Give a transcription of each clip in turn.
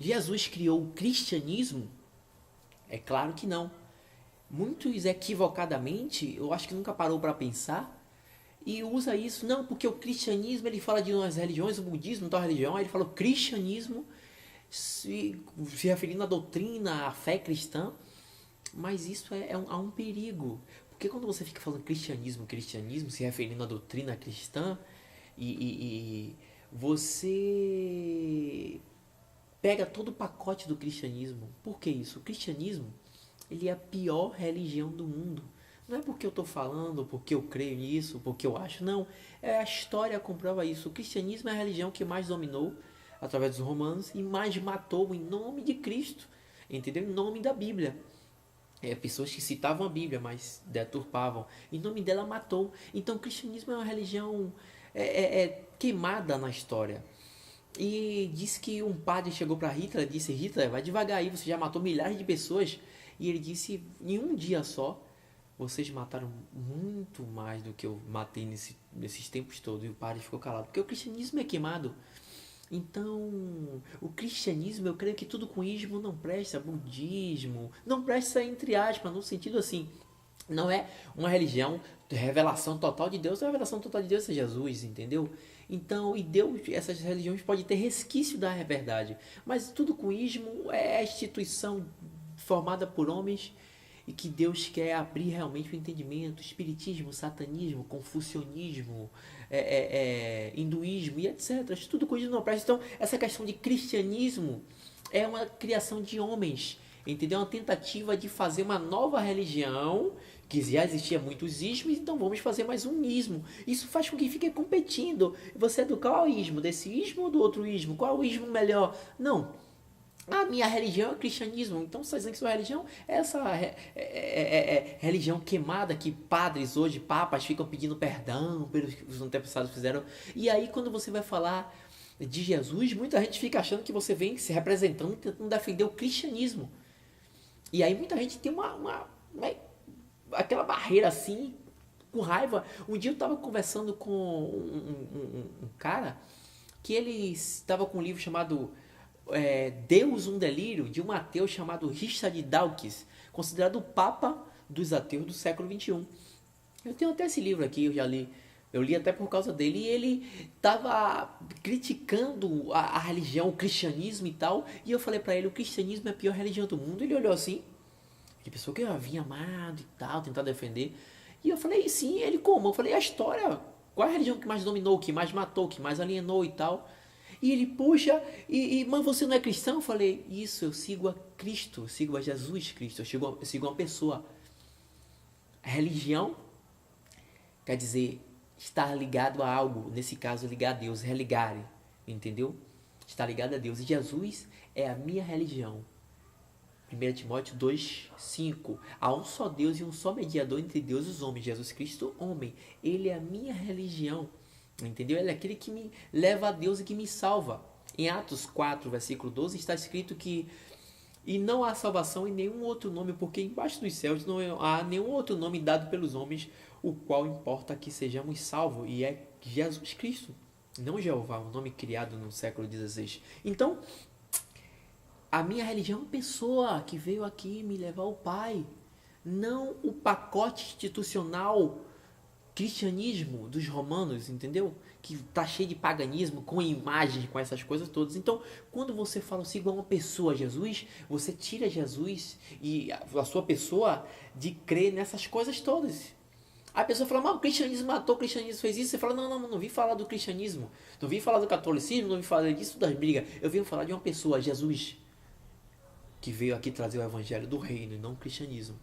Jesus criou o cristianismo? É claro que não. Muitos equivocadamente, eu acho que nunca parou para pensar, e usa isso, não, porque o cristianismo, ele fala de umas religiões, o budismo, tal religião, aí ele fala o cristianismo, se referindo à doutrina, à fé cristã, mas isso há um perigo, porque quando você fica falando cristianismo, cristianismo, se referindo à doutrina cristã, e você pega todo o pacote do cristianismo. Por que isso? O cristianismo, ele é a pior religião do mundo. Não é porque eu estou falando, porque eu creio nisso, porque eu acho, não. É a história que comprova isso. O cristianismo é a religião que mais dominou através dos romanos e mais matou em nome de Cristo, entendeu? Em nome da Bíblia. Pessoas que citavam a Bíblia, mas deturpavam. Em nome dela matou. Então o cristianismo é uma religião queimada na história. E disse que um padre chegou para Hitler e disse: Hitler, vai devagar aí, você já matou milhares de pessoas. E ele disse: em um dia só, vocês mataram muito mais do que eu matei nesses tempos todos. E o padre ficou calado, porque o cristianismo é queimado. Então, o cristianismo, eu creio que tudo com ismo não presta, budismo, não presta entre aspas, no sentido assim, não é uma religião de revelação total de Deus, a revelação total de Deus é Jesus, entendeu? Então, e Deus, essas religiões podem ter resquício da verdade, mas tudo com ismo é a instituição formada por homens e que Deus quer abrir realmente o entendimento, espiritismo, satanismo, confucionismo, hinduísmo e etc. Tudo coisa não presta. Então, essa questão de cristianismo é uma criação de homens, entendeu? Uma tentativa de fazer uma nova religião, que já existia muitos ismos, então vamos fazer mais um ismo. Isso faz com que fique competindo. Você é do qual ismo? Desse ismo ou do outro ismo? Qual o ismo melhor? Não. A minha religião é o cristianismo. Então, você está dizendo que sua religião é essa religião queimada que padres hoje, papas, ficam pedindo perdão pelos que os antepassados fizeram. E aí, quando você vai falar de Jesus, muita gente fica achando que você vem se representando, tentando defender o cristianismo. E aí, muita gente tem aquela barreira assim, com raiva. Um dia eu estava conversando com um cara que ele estava com um livro chamado Deus um Delírio, de um ateu chamado Richard Dawkins, considerado o papa dos ateus do século XXI. Eu tenho até esse livro aqui, eu já li. Eu li até por causa dele. E ele estava criticando a religião, o cristianismo e tal. E eu falei para ele: o cristianismo é a pior religião do mundo. Ele olhou assim, de pessoa que eu havia amado e tal, tentar defender. E eu falei: sim, ele como? Eu falei: a história. Qual é a religião que mais dominou, que mais matou, que mais alienou e tal? E ele, puxa, mas você não é cristão? Eu falei: isso, eu sigo a Cristo, eu sigo a Jesus Cristo, eu sigo uma pessoa. A religião quer dizer estar ligado a algo, nesse caso ligar a Deus, religare, entendeu? Estar ligado a Deus. E Jesus é a minha religião. 1 Timóteo 2,5. Há um só Deus e um só mediador entre Deus e os homens, Jesus Cristo, homem. Ele é a minha religião. Entendeu? Ele é aquele que me leva a Deus e que me salva. Em Atos 4, versículo 12, está escrito que e não há salvação em nenhum outro nome, porque embaixo dos céus não há nenhum outro nome dado pelos homens, o qual importa que sejamos salvos, e é Jesus Cristo, não Jeová, um nome criado no século XVI. Então, a minha religião é uma pessoa que veio aqui me levar ao Pai, não o pacote institucional cristianismo dos romanos, entendeu? Que tá cheio de paganismo, com imagens, com essas coisas todas. Então, quando você fala assim, igual uma pessoa, Jesus, você tira Jesus e a sua pessoa de crer nessas coisas todas. A pessoa fala: mas o cristianismo matou, o cristianismo fez isso. Você fala: não vim falar do cristianismo, não vim falar do catolicismo, não vim falar disso das brigas. Eu vim falar de uma pessoa, Jesus, que veio aqui trazer o evangelho do reino e não o cristianismo.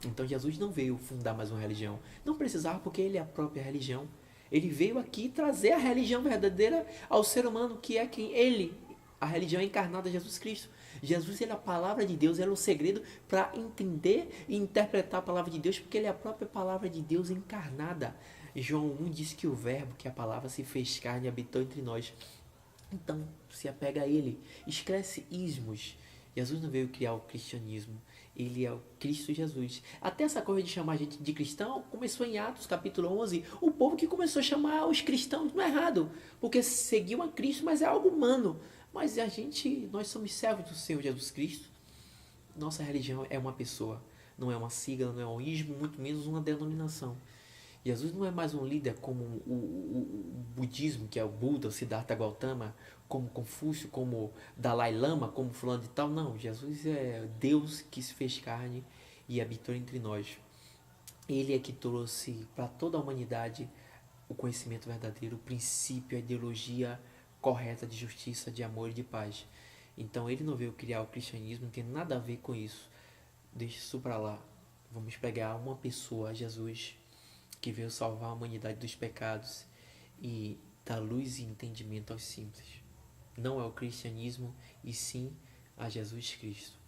Então Jesus não veio fundar mais uma religião. Não precisava, porque ele é a própria religião. Ele veio aqui trazer a religião verdadeira ao ser humano, que é quem ele, a religião encarnada de Jesus Cristo. Jesus, ele é a palavra de Deus, ele é o segredo para entender e interpretar a palavra de Deus, porque ele é a própria palavra de Deus encarnada. João 1 diz que o verbo, que a palavra se fez carne e habitou entre nós. Então, se apega a ele. Esquece ismos. Jesus não veio criar o cristianismo. Ele é o Cristo Jesus. Até essa coisa de chamar a gente de cristão começou em Atos capítulo 11. O povo que começou a chamar os cristãos não é errado, porque seguiu a Cristo, mas é algo humano. Mas nós somos servos do Senhor Jesus Cristo. Nossa religião é uma pessoa, não é uma sigla, não é um ismo, muito menos uma denominação. Jesus não é mais um líder como o budismo, que é o Buda, o Siddhartha Gautama, como Confúcio, como Dalai Lama, como fulano de tal. Não, Jesus é Deus que se fez carne e habitou entre nós. Ele é que trouxe para toda a humanidade o conhecimento verdadeiro, o princípio, a ideologia correta de justiça, de amor e de paz. Então ele não veio criar o cristianismo, não tem nada a ver com isso. Deixa isso para lá. Vamos pegar uma pessoa, Jesus, que veio salvar a humanidade dos pecados e dar luz e entendimento aos simples. Não é o cristianismo, e sim a Jesus Cristo.